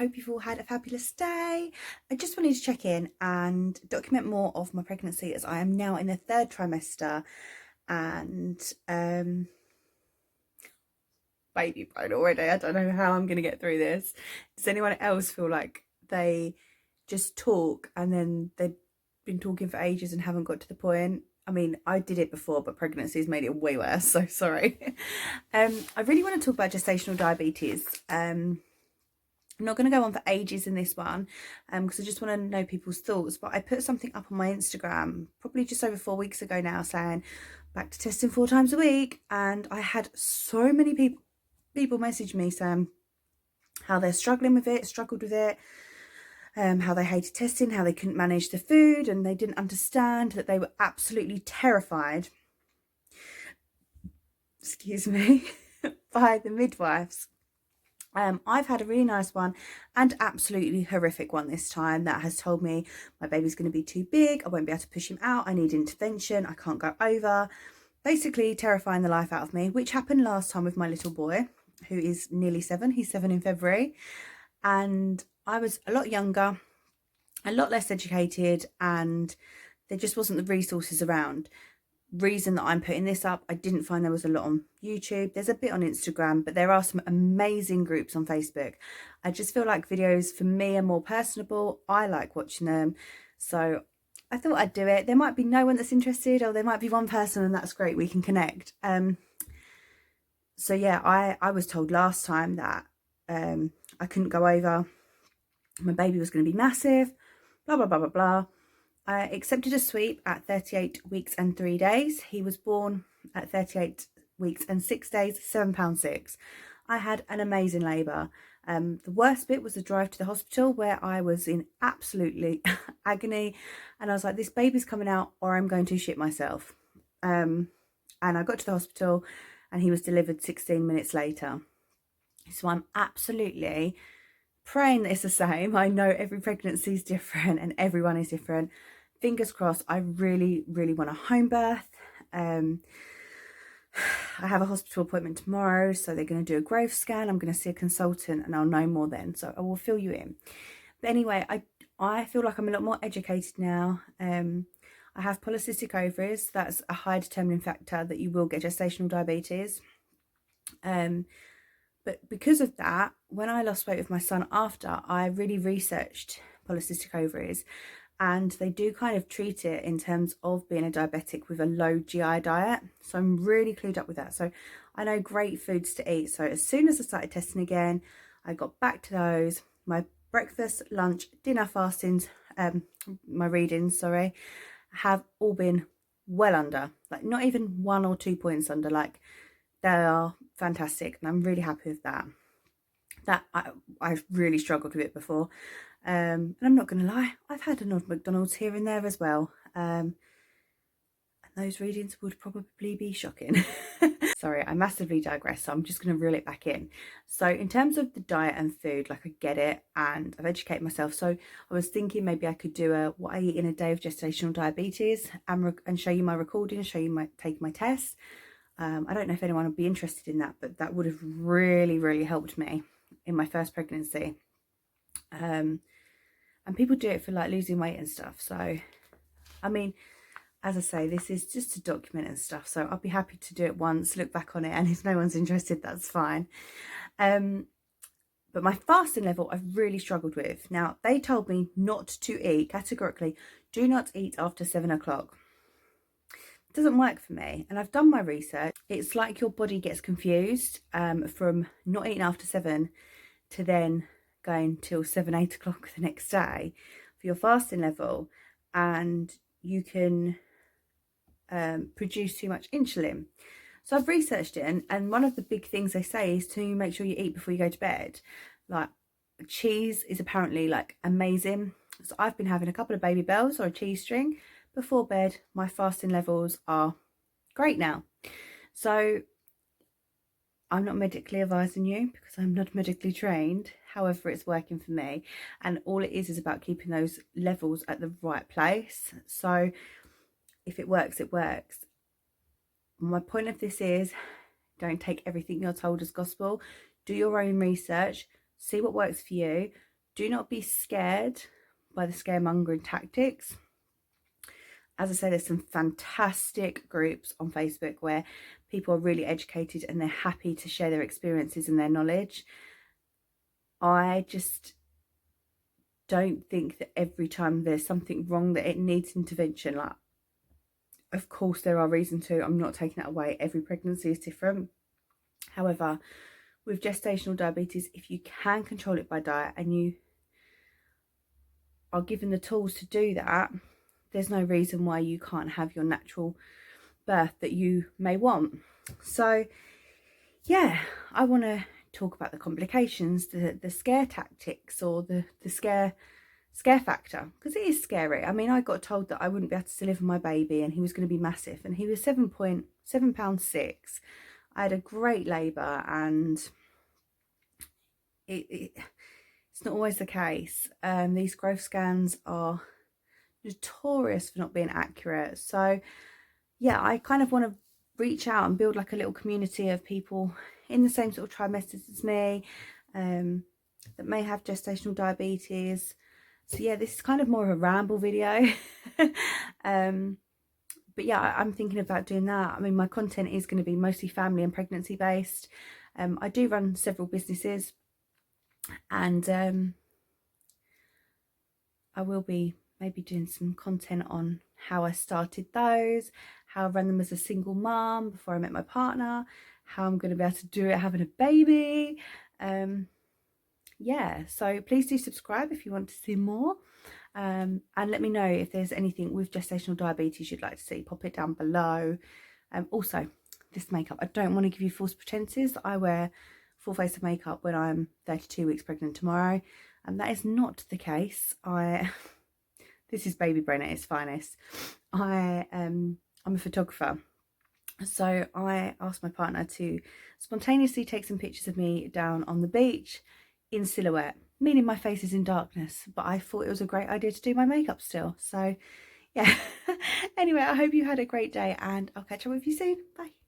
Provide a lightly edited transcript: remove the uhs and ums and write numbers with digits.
hope you've all had a fabulous day. I just wanted to check in and document more of my pregnancy, as I am now in the 3rd trimester and baby brain already. I don't know how I'm going to get through this. Does anyone else feel like they just talk and then they've been talking for ages and haven't got to the point? I mean, I did it before, but pregnancy has made it way worse, so sorry. I really want to talk about gestational diabetes. I'm not going to go on for ages in this one because I just want to know people's thoughts, but I put something up on my Instagram probably just over 4 weeks ago now saying back to testing 4 times a week, and I had so many people message me saying how they're struggling with it, struggled with it, how they hated testing, how they couldn't manage the food, and they didn't understand that they were absolutely terrified, excuse me, by the midwives. I've had a really nice one and absolutely horrific one this time that has told me my baby's going to be too big, I won't be able to push him out, I need intervention, I can't go over. Basically terrifying the life out of me, which happened last time with my little boy, who is nearly 7. He's 7 in February. And I was a lot younger, a lot less educated, and there just wasn't the resources around. Reason that I'm putting this up, I didn't find there was a lot on YouTube. There's a bit on Instagram, but there are some amazing groups on Facebook. I just feel like videos for me are more personable. I like watching them. So I thought I'd do it. There might be no one that's interested, or there might be one person, and that's great, we can connect. So yeah, I was told last time that I couldn't go over, my baby was going to be massive, blah blah blah blah blah. I accepted a sweep at 38 weeks and 3 days. He was born at 38 weeks and 6 days, £7.6. I had an amazing labour. The worst bit was the drive to the hospital, where I was in absolutely agony, and I was like, this baby's coming out or I'm going to shit myself. And I got to the hospital and he was delivered 16 minutes later. So I'm absolutely praying that it's the same. I know every pregnancy is different and everyone is different. Fingers crossed. I really, really want a home birth. I have a hospital appointment tomorrow, so they're going to do a growth scan. I'm going to see a consultant and I'll know more then, so I will fill you in. But anyway, I feel like I'm a lot more educated now. I have polycystic ovaries. That's a high determining factor that you will get gestational diabetes. But because of that, when I lost weight with my son after, I really researched polycystic ovaries, and they do kind of treat it in terms of being a diabetic with a low GI diet. So I'm really clued up with that. So I know great foods to eat. So as soon as I started testing again, I got back to those. My breakfast, lunch, dinner fastings, my readings, sorry, have all been well under, like not even 1 or 2 points under, like they are fantastic, and I'm really happy with that. I've really struggled with it before, and I'm not going to lie, I've had an odd McDonald's here and there as well, and those readings would probably be shocking. Sorry, I massively digress, so I'm just going to reel it back in. So in terms of the diet and food, like I get it, and I've educated myself. So I was thinking maybe I could do a what I eat in a day of gestational diabetes, and show you my recording, show you take my tests. I don't know if anyone would be interested in that, but that would have really, really helped me in my first pregnancy. And people do it for like losing weight and stuff. So, I mean, as I say, this is just to document and stuff. So I'll be happy to do it once, look back on it, and if no one's interested, that's fine. But my fasting level, I've really struggled with. Now, they told me not to eat, categorically, do not eat after 7 o'clock. It doesn't work for me, and I've done my research. It's like your body gets confused from not eating after 7 to then going till 7, 8 o'clock the next day for your fasting level, and you can produce too much insulin. So I've researched it, and one of the big things they say is to make sure you eat before you go to bed. Like cheese is apparently like amazing. So I've been having a couple of Baby Bells or a cheese string before bed. My fasting levels are great now. So I'm not medically advising you because I'm not medically trained. However, it's working for me, and all it is about keeping those levels at the right place. So if it works, it works. My point of this is, don't take everything you're told as gospel. Do your own research, see what works for you. do not be scared by the scaremongering tactics. As I say, there's some fantastic groups on Facebook where people are really educated and they're happy to share their experiences and their knowledge. I just don't think that every time there's something wrong that it needs intervention. Like, of course there are reasons to, I'm not taking that away, every pregnancy is different. However, with gestational diabetes, if you can control it by diet and you are given the tools to do that, there's no reason why you can't have your natural birth that you may want. So yeah, I want to talk about the complications, the scare tactics, or the scare factor, because it is scary. I mean, I got told that I wouldn't be able to deliver my baby and he was going to be massive, and he was 7.7 pounds 6. I had a great labour, and it's not always the case. These growth scans are notorious for not being accurate. So yeah, I kind of want to reach out and build like a little community of people in the same sort of trimesters as me, that may have gestational diabetes. So yeah, this is kind of more of a ramble video. But yeah, I'm thinking about doing that. I mean, my content is going to be mostly family and pregnancy based. I do run several businesses, and I will be maybe doing some content on how I started those, how I ran them as a single mum before I met my partner, how I'm going to be able to do it having a baby. Yeah, so please do subscribe if you want to see more, and let me know if there's anything with gestational diabetes you'd like to see. Pop it down below. Also, this makeup, I don't want to give you false pretenses. I wear full face of makeup when I'm 32 weeks pregnant tomorrow, and that is not the case. This is baby brain at its finest. I'm a photographer, so I asked my partner to spontaneously take some pictures of me down on the beach in silhouette, meaning my face is in darkness, but I thought it was a great idea to do my makeup still. So yeah. Anyway, I hope you had a great day, and I'll catch up with you soon. Bye.